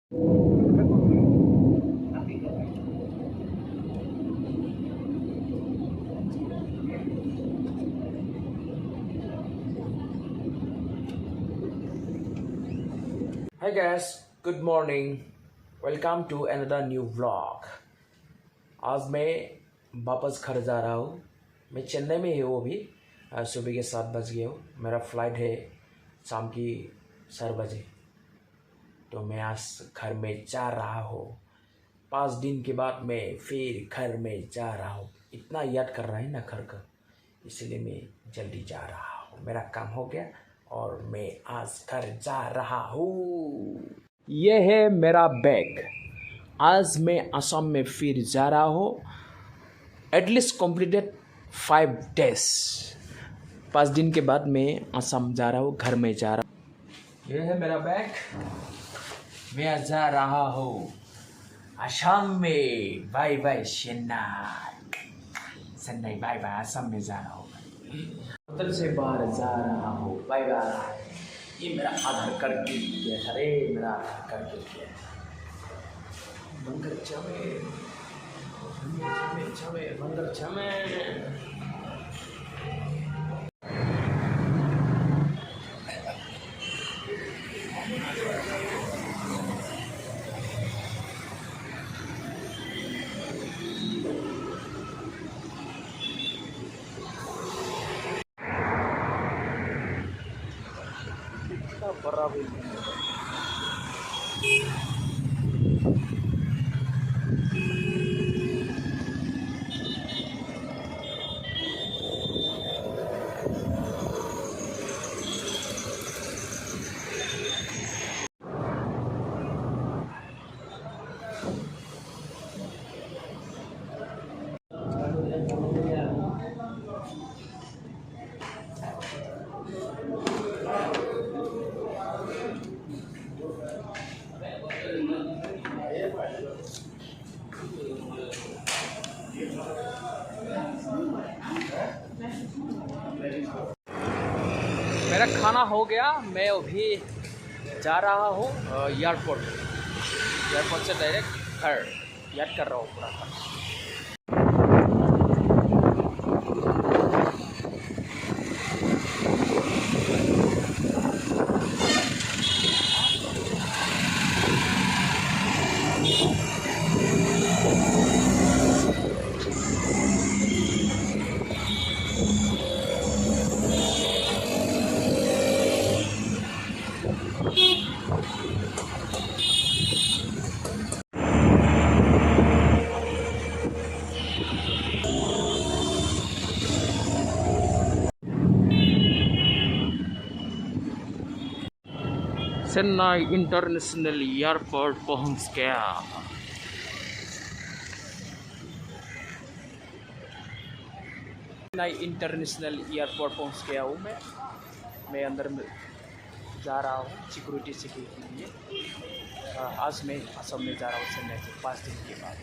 Hi guys, good morning. Welcome to another new vlog. आज मैं वापस घर जा रहा हूँ। मैं चेन्नई में हूँ अभी। सुबह के 7 बज गए हो। मेरा फ्लाइट है शाम की 4 बजे। तो मैं आज घर में जा रहा हूँ। 5 दिन के बाद मैं फिर घर में जा रहा हूँ। इतना याद कर रहा है ना घर का, इसलिए मैं जल्दी जा रहा हूँ। मेरा काम हो गया और मैं आज घर जा रहा हूँ। ये है मेरा बैग। आज मैं असम में फिर जा रहा हूँ। At least completed 5 days. 5 दिन के बाद मैं असम जा रहा हूँ, घर में जा रहा हूँ। ये है मेरा बैग। मैं जा रहा हूँ असम में। Bye bye Chennai. Chennai bye bye. Assam में जा रहा हूँ। होटल से बाहर जा रहा हूँ। Bye bye. ये मेरा आधार कार्ड गिर गया। अरे मेरा आधार कार्ड गिर गया। मंगर चमे चमे चमे मंगर चमे। इतना बड़ा बिल्डिंग है। मेरा खाना हो गया। मैं अभी जा रहा हूँ एयरपोर्ट। एयरपोर्ट से डायरेक्ट घर। याद कर रहा हूँ पूरा खाना। चेन्नई इंटरनेशनल एयरपोर्ट पहुंच गया। चेन्नई इंटरनेशनल एयरपोर्ट पहुंच गया हूँ मैं अंदर में जा रहा हूँ सिक्योरिटी के लिए। आज मैं असम में जा रहा हूँ चेन्नई से 5 दिन के बाद।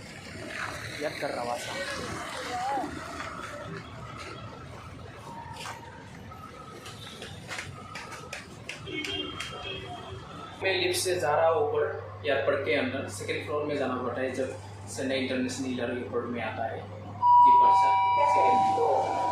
याद कर रहा हूँ असम। मैं लिफ्ट से जा रहा हूँ ऊपर एयरपोर्ट के अंदर। सेकेंड फ्लोर में जाना पड़ता है जब चेन्नई इंटरनेशनल एयरपोर्ट में आता है। Departure second floor.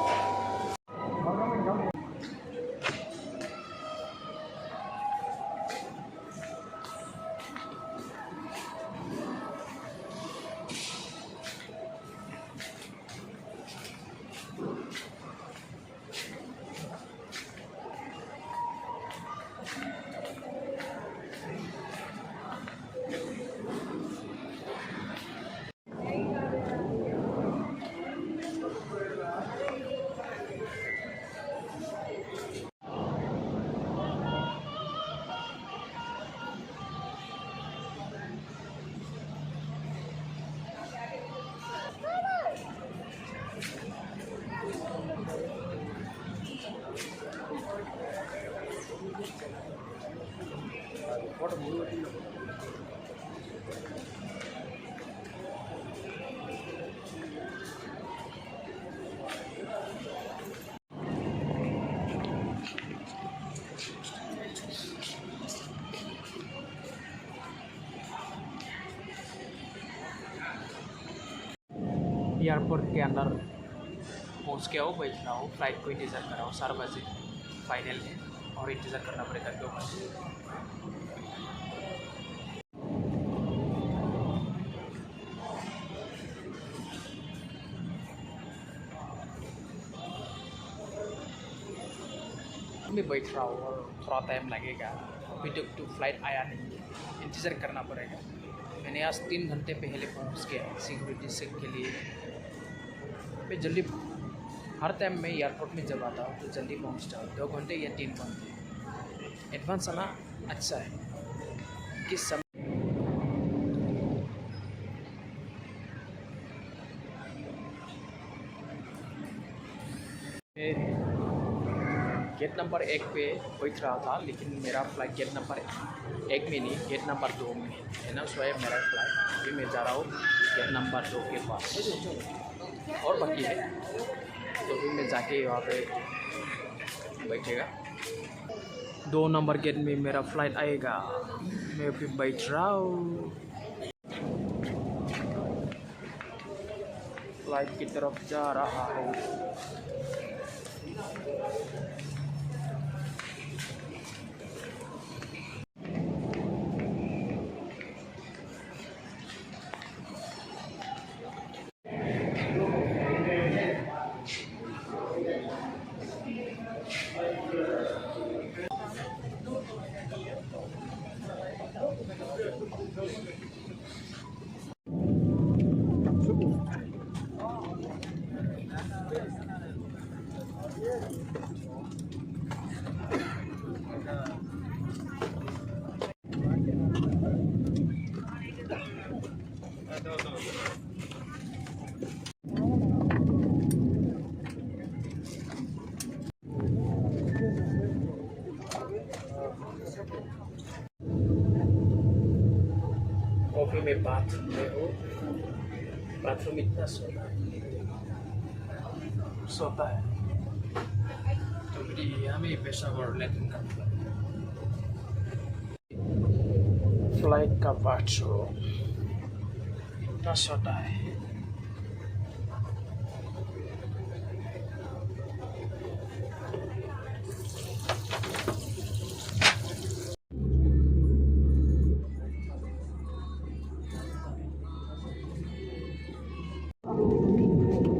एयरपोर्ट के अंदर पहुंच गया हूँ, बैठ रहा हूँ, फ्लाइट को इंतज़ार कर रहा हूँ। 4 बजे फाइनल है और इंतज़ार करना पड़ेगा 2 बजे। मैं बैठ रहा हूँ और थोड़ा टाइम लगेगा, अभी तक तो फ्लाइट आया नहीं, इंतज़ार करना पड़ेगा। मैंने आज 3 घंटे पहले पहुँच गया सिक्योरिटी चेक के लिए। मैं जल्दी, हर टाइम मैं एयरपोर्ट में जब आता हूँ तो जल्दी पहुँचता हूँ, 2 घंटे या 3 घंटे एडवांस आना अच्छा है। किस समय गेट नंबर 1 पे बैठ रहा था, लेकिन मेरा फ्लाइट गेट नंबर 1 में नहीं, गेट नंबर 2 में है ना, स्वयं मेरा फ्लाइट। अभी मैं जा रहा हूँ गेट नंबर 2 के पास, और बाकी है तो फिर मैं जाके वहाँ पे बैठेगा। 2 नंबर गेट में मेरा फ्लाइट आएगा, मैं फिर बैठ रहा हूँ फ्लाइट की तरफ जा रहा हूँ। कॉफी में बाथरूम में हो, बाथरूम इतना सोता है तो फिर हमें पैसा और लेकिन फ्लाइट का बाथरूम इतना सोता है।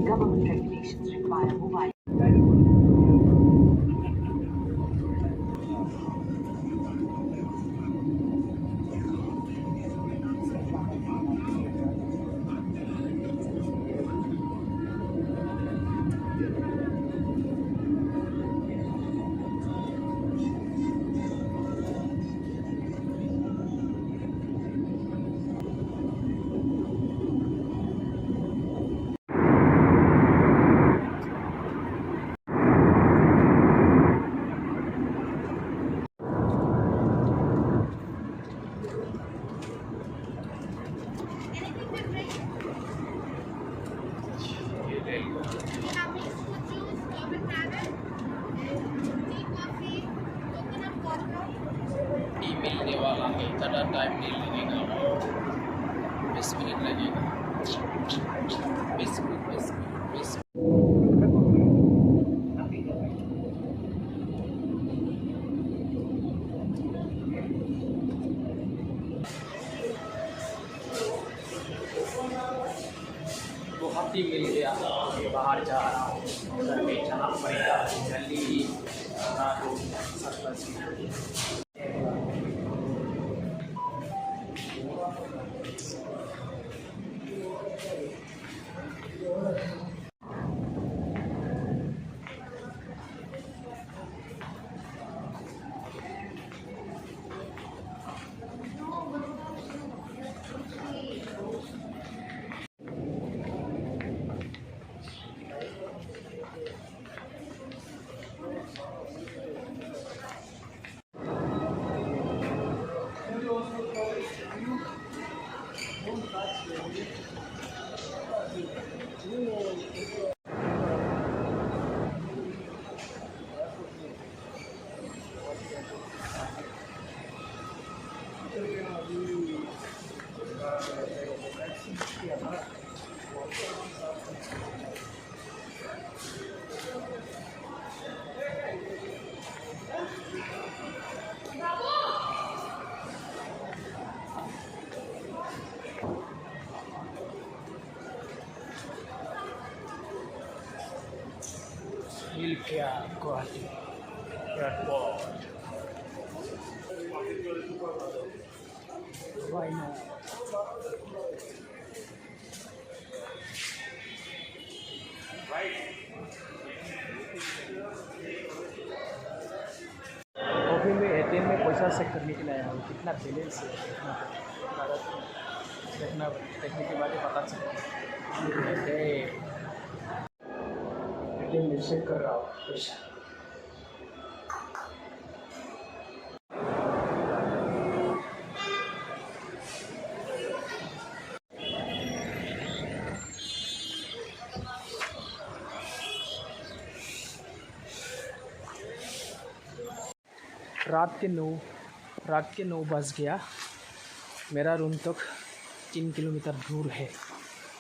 Government regulations require mobile. मिलने वाला है, ज़्यादा टाइम नहीं लगेगा, और 20 मिनट लगेगा। 20 मिनट। बहुत ही मिल गया, बाहर जा रहा हूँ, घर में जाना पड़ेगा जल्दी। 7 बजे Yeah, Guwahati airport. Why not? अभी मैं एटीएम में पैसा चेक करने के लिए आया हूँ, कितना बैलेंस है देखना देखने के बाद ही पता चलेगा। एटीएम में चेक कर रहा हूँ पैसा। रात के 9 बज गया। मेरा रूम तक 3 किलोमीटर दूर है।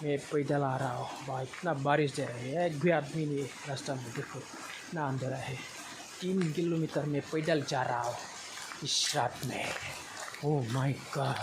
मैं पैदल आ रहा हूँ। भाई इतना बारिश दे रही है, एक भी आदमी नहीं रास्ता में। देखो इतना अंधेरा है। 3 किलोमीटर में पैदल जा रहा हूँ इस रात में। Oh my God.